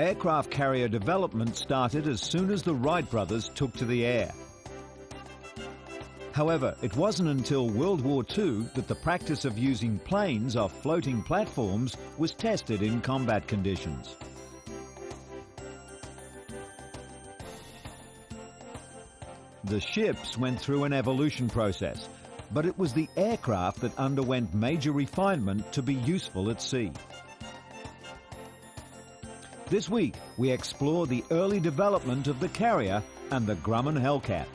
Aircraft carrier development started as soon as the Wright brothers took to the air. However, it wasn't until World War II that the practice of using planes off floating platforms was tested in combat conditions. The ships went through an evolution process, but it was the aircraft that underwent major refinement to be useful at sea. This week, we explore the early development of the carrier and the Grumman Hellcat.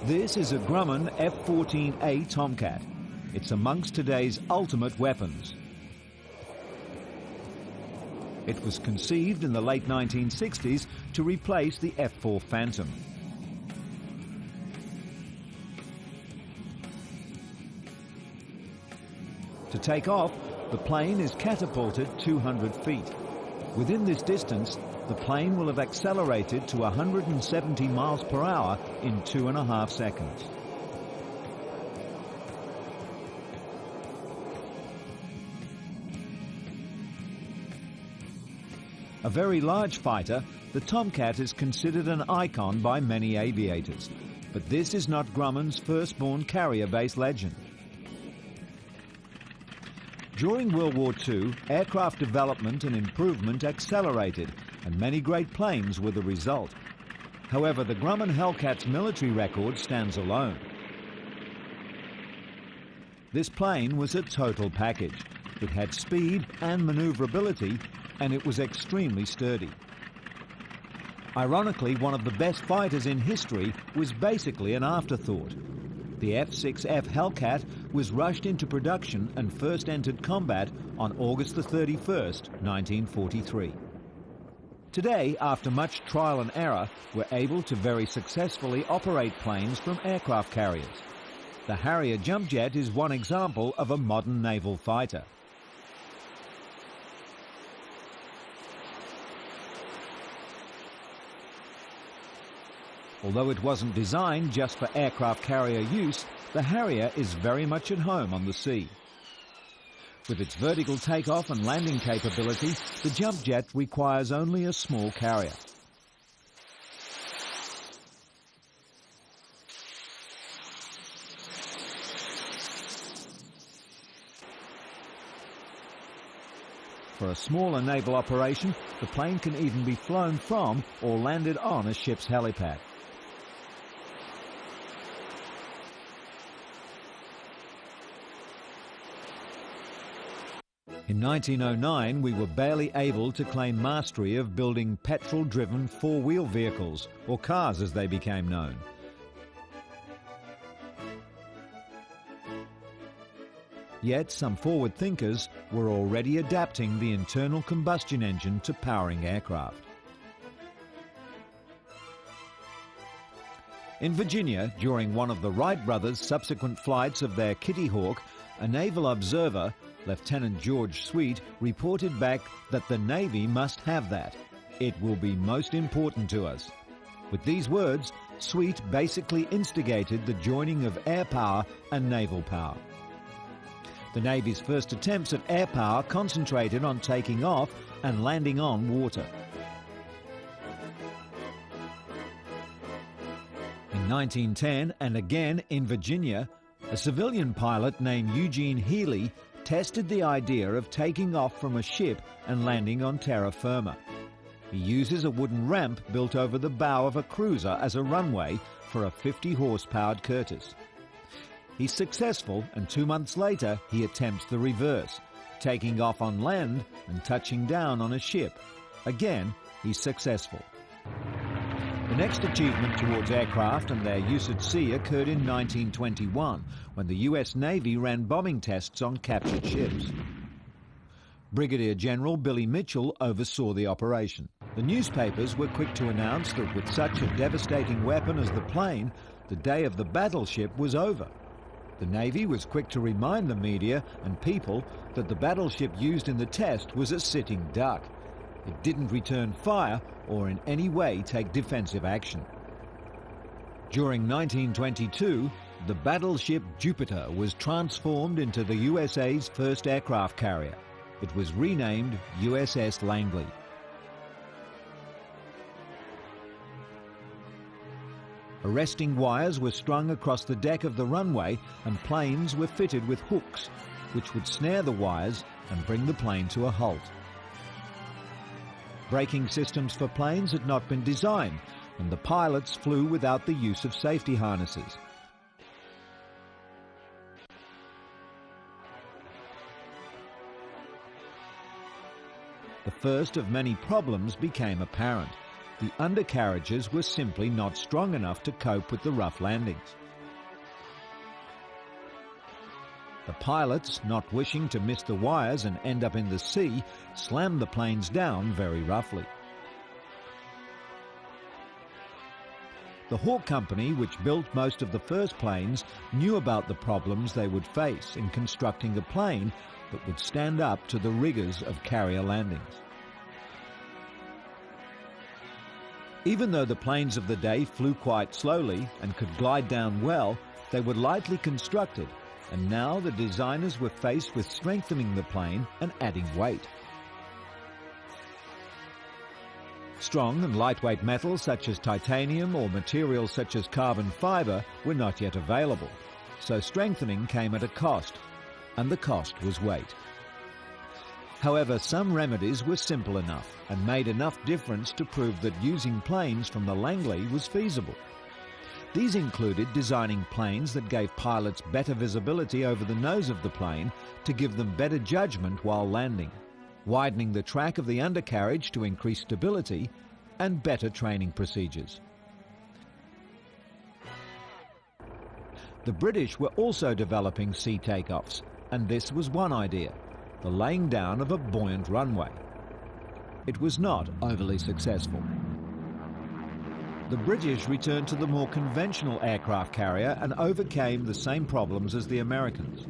This is a Grumman F-14A Tomcat. It's amongst today's ultimate weapons. It was conceived in the late 1960s to replace the F-4 Phantom. To take off, the plane is catapulted 200 feet. Within this distance, the plane will have accelerated to 170 miles per hour in 2.5 seconds. A very large fighter, the Tomcat is considered an icon by many aviators, but this is not Grumman's firstborn carrier-based legend. During World War II, aircraft development and improvement accelerated, and many great planes were the result. However, the Grumman Hellcat's military record stands alone. This plane was a total package. It had speed and maneuverability, and it was extremely sturdy. Ironically, one of the best fighters in history was basically an afterthought. The F-6F Hellcat was rushed into production and first entered combat on August the 31st, 1943. Today, after much trial and error, we're able to very successfully operate planes from aircraft carriers. The Harrier jump jet is one example of a modern naval fighter. Although it wasn't designed just for aircraft carrier use, the Harrier is very much at home on the sea. With its vertical takeoff and landing capability, the jump jet requires only a small carrier. For a smaller naval operation, the plane can even be flown from or landed on a ship's helipad. In 1909, we were barely able to claim mastery of building petrol-driven four-wheel vehicles, or cars as they became known. Yet some forward thinkers were already adapting the internal combustion engine to powering aircraft. In Virginia, during one of the Wright brothers' subsequent flights of their Kitty Hawk, a naval observer, Lieutenant George Sweet, reported back that the Navy must have that. It will be most important to us. With these words, Sweet basically instigated the joining of air power and naval power. The Navy's first attempts at air power concentrated on taking off and landing on water. In 1910, and again in Virginia, a civilian pilot named Eugene Healy tested the idea of taking off from a ship and landing on terra firma. He uses a wooden ramp built over the bow of a cruiser as a runway for a 50-horse-powered Curtiss. He's successful, and 2 months later he attempts the reverse, taking off on land and touching down on a ship. Again, he's successful. The next achievement towards aircraft and their use at sea occurred in 1921, when the US Navy ran bombing tests on captured ships. Brigadier General Billy Mitchell oversaw the operation. The newspapers were quick to announce that with such a devastating weapon as the plane, the day of the battleship was over. The Navy was quick to remind the media and people that the battleship used in the test was a sitting duck. It didn't return fire or in any way take defensive action. During 1922, the battleship Jupiter was transformed into the USA's first aircraft carrier. It was renamed USS Langley. Arresting wires were strung across the deck of the runway, and planes were fitted with hooks, which would snare the wires and bring the plane to a halt. Braking systems for planes had not been designed, and the pilots flew without the use of safety harnesses. The first of many problems became apparent. The undercarriages were simply not strong enough to cope with the rough landings. The pilots, not wishing to miss the wires and end up in the sea, slammed the planes down very roughly. The Hawk Company, which built most of the first planes, knew about the problems they would face in constructing a plane that would stand up to the rigors of carrier landings. Even though the planes of the day flew quite slowly and could glide down well, they were lightly constructed, and now the designers were faced with strengthening the plane and adding weight. Strong and lightweight metals such as titanium or materials such as carbon fibre were not yet available, so strengthening came at a cost, and the cost was weight. However, some remedies were simple enough and made enough difference to prove that using planes from the Langley was feasible. These included designing planes that gave pilots better visibility over the nose of the plane to give them better judgment while landing, widening the track of the undercarriage to increase stability, and better training procedures. The British were also developing sea takeoffs, and this was one idea: the laying down of a buoyant runway. It was not overly successful. The British returned to the more conventional aircraft carrier and overcame the same problems as the Americans.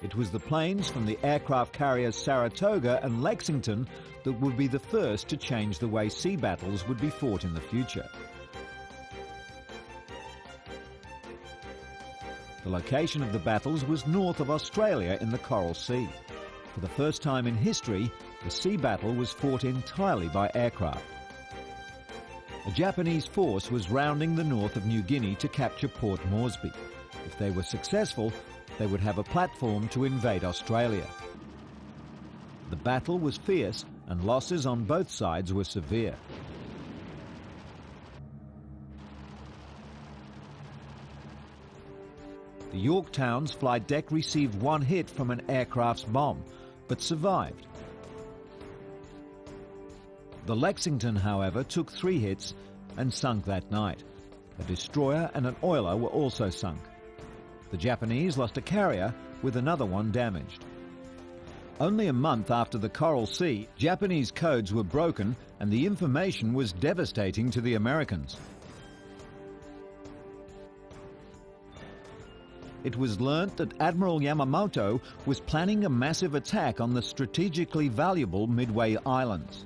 It was the planes from the aircraft carriers Saratoga and Lexington that would be the first to change the way sea battles would be fought in the future. The location of the battles was north of Australia in the Coral Sea. For the first time in history, the sea battle was fought entirely by aircraft. A Japanese force was rounding the north of New Guinea to capture Port Moresby. If they were successful, they would have a platform to invade Australia. The battle was fierce and losses on both sides were severe. The Yorktown's flight deck received one hit from an aircraft's bomb, but survived. The Lexington, however, took 3 hits and sunk that night. A destroyer and an oiler were also sunk. The Japanese lost a carrier, with another one damaged. Only a month after the Coral Sea, Japanese codes were broken and the information was devastating to the Americans. It was learnt that Admiral Yamamoto was planning a massive attack on the strategically valuable Midway Islands.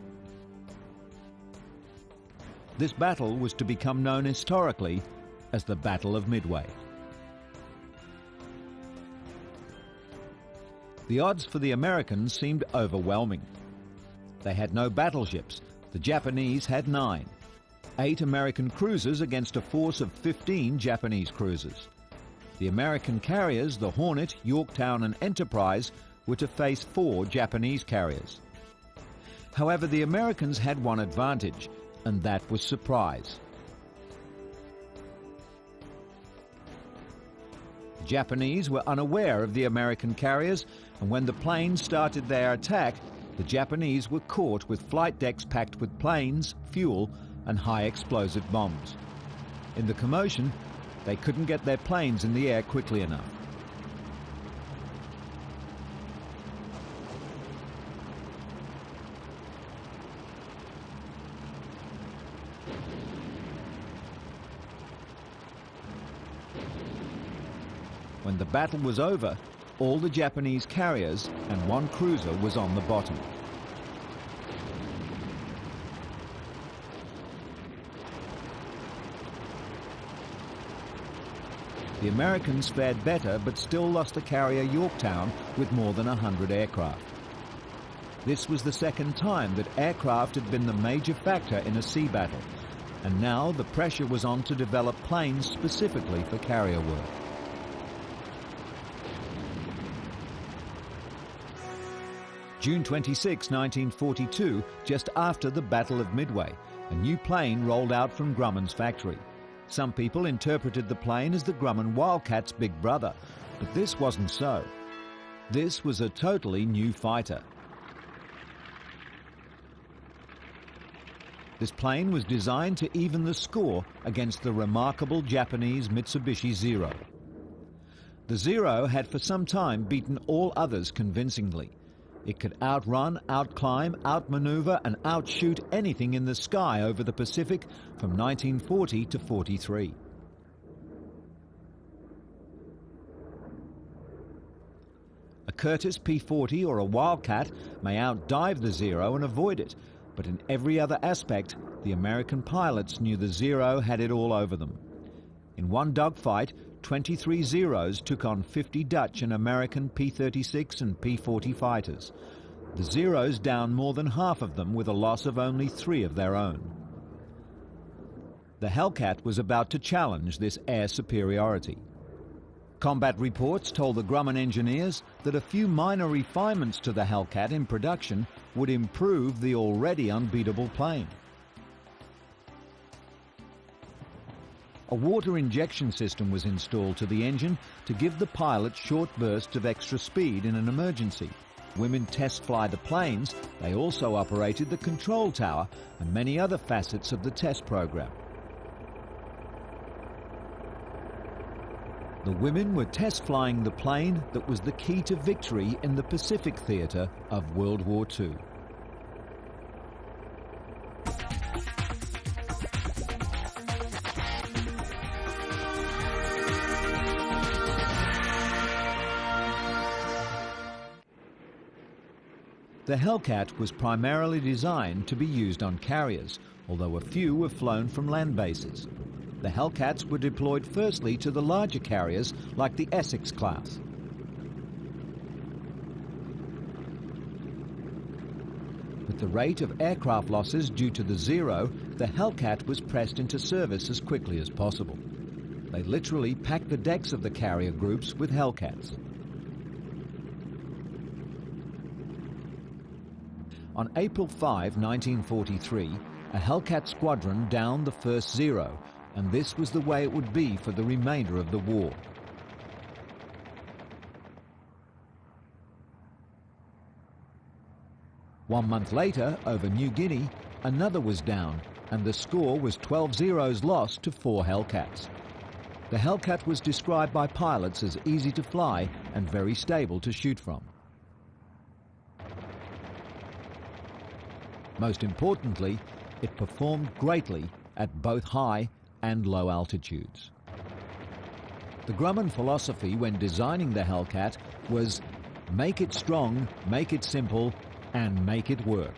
This battle was to become known historically as the Battle of Midway. The odds for the Americans seemed overwhelming. They had no battleships. The Japanese had 9. 8 American cruisers against a force of 15 Japanese cruisers. The American carriers, the Hornet, Yorktown and Enterprise, were to face 4 Japanese carriers. However, the Americans had one advantage, and that was surprise. The Japanese were unaware of the American carriers, and when the planes started their attack, the Japanese were caught with flight decks packed with planes, fuel, and high explosive bombs. In the commotion, they couldn't get their planes in the air quickly enough. When the battle was over, all the Japanese carriers and one cruiser was on the bottom. The Americans fared better, but still lost the carrier Yorktown with more than 100 aircraft. This was the second time that aircraft had been the major factor in a sea battle, and now the pressure was on to develop planes specifically for carrier work. June 26, 1942, just after the Battle of Midway, a new plane rolled out from Grumman's factory. Some people interpreted the plane as the Grumman Wildcat's big brother, but this wasn't so. This was a totally new fighter. This plane was designed to even the score against the remarkable Japanese Mitsubishi Zero. The Zero had for some time beaten all others convincingly. It could outrun, outclimb, outmaneuver and outshoot anything in the sky over the Pacific from 1940 to 43. A Curtiss P-40 or a Wildcat may outdive the Zero and avoid it, but in every other aspect, the American pilots knew the Zero had it all over them. In one dogfight, 23 Zeros took on 50 Dutch and American P-36 and P-40 fighters. The Zeros downed more than half of them with a loss of only 3 of their own. The Hellcat was about to challenge this air superiority. Combat reports told the Grumman engineers that a few minor refinements to the Hellcat in production would improve the already unbeatable plane. A water injection system was installed to the engine to give the pilot short bursts of extra speed in an emergency. Women test fly the planes. They also operated the control tower and many other facets of the test program. The women were test flying the plane that was the key to victory in the Pacific theater of World War II. The Hellcat was primarily designed to be used on carriers, although a few were flown from land bases. The Hellcats were deployed firstly to the larger carriers like the Essex class. With the rate of aircraft losses due to the Zero, the Hellcat was pressed into service as quickly as possible. They literally packed the decks of the carrier groups with Hellcats. On April 5, 1943, a Hellcat squadron downed the first Zero, and this was the way it would be for the remainder of the war. One month later, over New Guinea, another was downed, and the score was 12 Zeros lost to 4 Hellcats. The Hellcat was described by pilots as easy to fly and very stable to shoot from. Most importantly, it performed greatly at both high and low altitudes. The Grumman philosophy when designing the Hellcat was make it strong, make it simple, and make it work.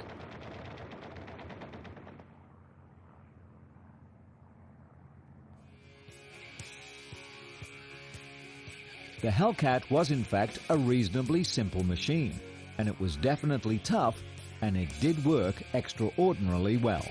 The Hellcat was in fact a reasonably simple machine, and it was definitely tough, and it did work extraordinarily well.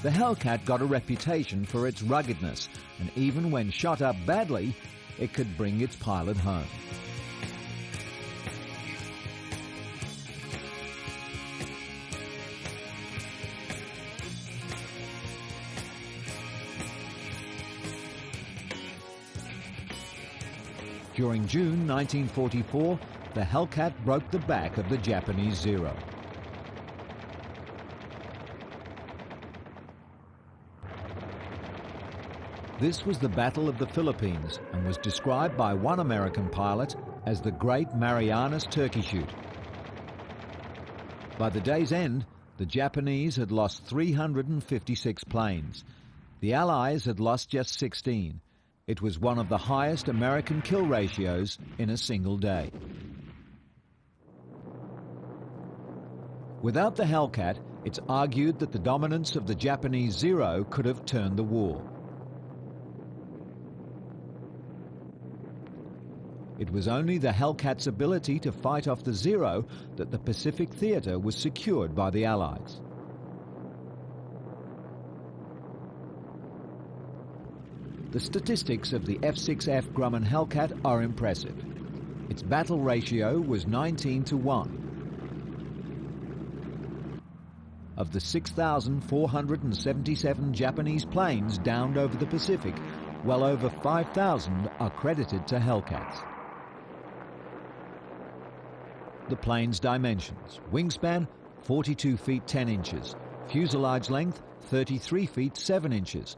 The Hellcat got a reputation for its ruggedness, and even when shot up badly, it could bring its pilot home. During June 1944, the Hellcat broke the back of the Japanese Zero. This was the Battle of the Philippines and was described by one American pilot as the Great Marianas Turkey Shoot. By the day's end, the Japanese had lost 356 planes. The Allies had lost just 16. It was one of the highest American kill ratios in a single day. Without the Hellcat, it's argued that the dominance of the Japanese Zero could have turned the war. It was only the Hellcat's ability to fight off the Zero that the Pacific theater was secured by the Allies. The statistics of the F-6F Grumman Hellcat are impressive. Its battle ratio was 19-1. Of the 6,477 Japanese planes downed over the Pacific, well over 5,000 are credited to Hellcats. The plane's dimensions: wingspan 42 feet 10 inches, fuselage length 33 feet 7 inches.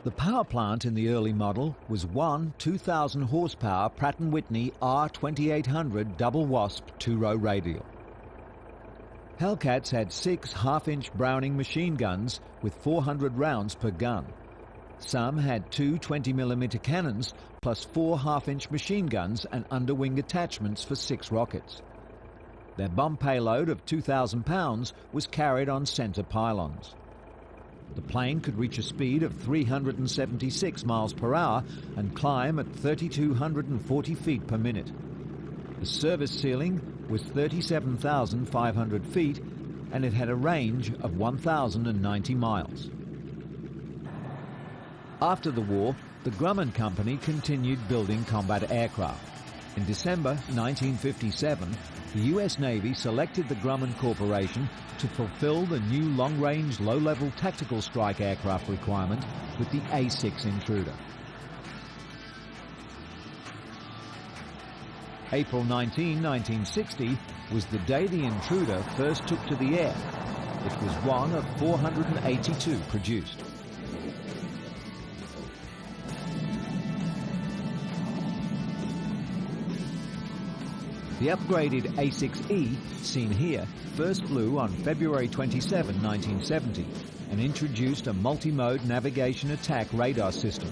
The power plant in the early model was one 2,000 horsepower Pratt & Whitney R2800 double wasp two-row radial. Hellcats had 6 half-inch Browning machine guns with 400 rounds per gun. Some had 2 20mm cannons plus 4 half-inch machine guns and underwing attachments for 6 rockets. Their bomb payload of 2,000 pounds was carried on center pylons. The plane could reach a speed of 376 miles per hour and climb at 3,240 feet per minute. The service ceiling was 37,500 feet and it had a range of 1,090 miles. After the war, the Grumman Company continued building combat aircraft. In December 1957, the US Navy selected the Grumman Corporation to fulfill the new long-range, low-level tactical strike aircraft requirement with the A-6 Intruder. April 19, 1960 was the day the Intruder first took to the air. It was one of 482 produced. The upgraded A-6E, seen here, first flew on February 27, 1970, and introduced a multi-mode navigation attack radar system.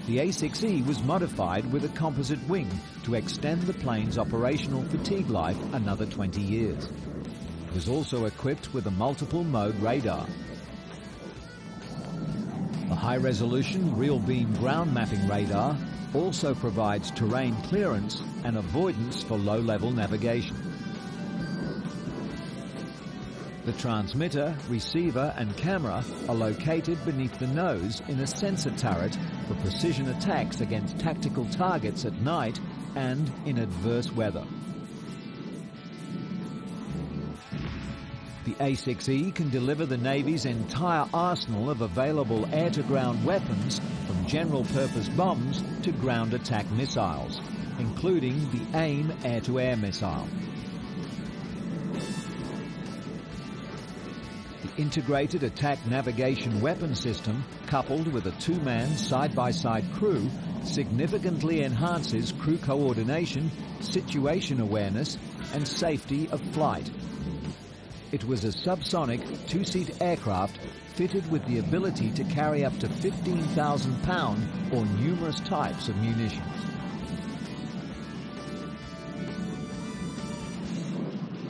The A-6E was modified with a composite wing to extend the plane's operational fatigue life another 20 years. It was also equipped with a multiple-mode radar. The high-resolution real-beam ground mapping radar also provides terrain clearance and avoidance for low-level navigation. The transmitter, receiver and camera are located beneath the nose in a sensor turret for precision attacks against tactical targets at night and in adverse weather. The A-6E can deliver the Navy's entire arsenal of available air-to-ground weapons, from general-purpose bombs to ground attack missiles, including the AIM air-to-air missile. The integrated attack navigation weapon system, coupled with a 2-man side-by-side crew, significantly enhances crew coordination, situation awareness, and safety of flight. It was a subsonic 2-seat aircraft fitted with the ability to carry up to 15,000 pound or numerous types of munitions.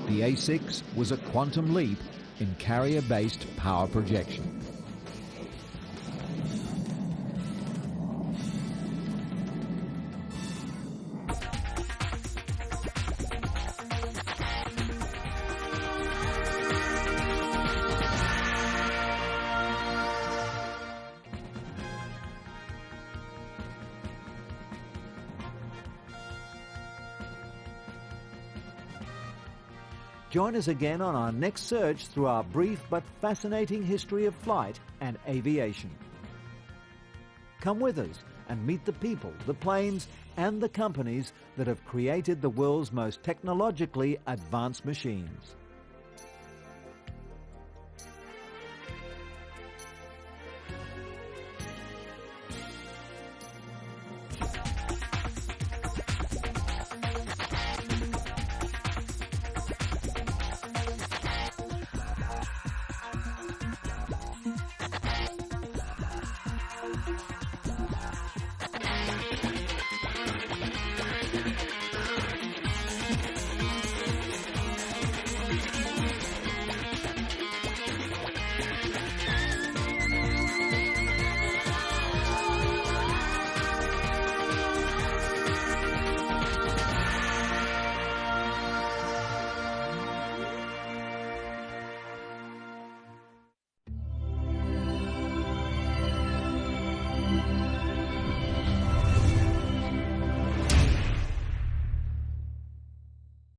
The A-6 was a quantum leap in carrier-based power projection. Join us again on our next search through our brief but fascinating history of flight and aviation. Come with us and meet the people, the planes, and the companies that have created the world's most technologically advanced machines.